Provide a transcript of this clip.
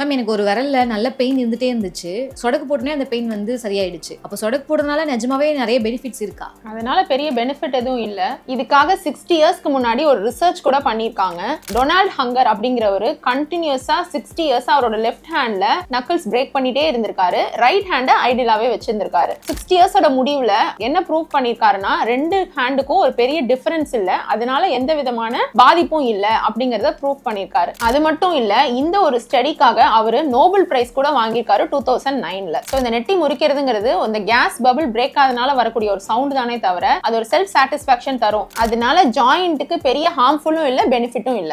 Ma'am எனக்கு ஒரு விரல்ல நல்ல பெயின் இருந்துட்டே இருந்துச்சு. சொடக்கு போட்டனே அந்த பெயின் வந்து சரியாயிடுச்சு. அப்போ சொடக்கு போடுறதுனால நிஜமாவே நிறைய பெனிஃபிட்ஸ் இருக்கா? அதனால பெரிய பெனிஃபிட் எதுவும் இல்ல. இதுக்காக 60 இயர்ஸ்க்கு முன்னாடி ஒரு ரிசர்ச் கூட பண்ணிருக்காங்க. டொனால்ட் ஹங்கர் அப்படிங்கிறவரு கண்டினியூஸா 60 இயர்ஸ் அவரோட லெஃப்ட் ஹேண்ட்ல நக்கிள்ஸ் பிரேக் பண்ணிட்டே இருந்திருக்காரு. ரைட் ஹேண்ட ஐடியலாவே வச்சிருந்திருக்காரு. 60 இயர்ஸோட முடிவுல என்ன ப்ரூவ் பண்ணிருக்காருன்னா 2 ஹேண்டுக்கும் ஒரு பெரிய டிஃபரன்ஸ் இல்ல, அதனால எந்த விதமான பாதிப்பும் இல்ல அப்படிங்கறத ப்ரூவ் பண்ணிருக்காரு. அது மட்டும் இல்ல, இந்த ஒரு ஸ்டடிக்காக அவரு நோபல் பிரைஸ் கூட வாங்கியிருக்காரு 2009ல. சோ இந்த நெட்டி முறிக்கிறதுங்கிறது அந்த கேஸ் பபிள் பிரேக் ஆனதுனால வரக்கூடிய ஒரு சவுண்ட் தானே தவிர அது ஒரு செல்ஃப் சாட்டிஸ்பாக்சன் தரும். அதனால ஜாயிண்ட்டுக்கு பெரிய ஹார்ம்ஃபுல்லும் இல்ல, பெனிஃபிட்டும் இல்ல.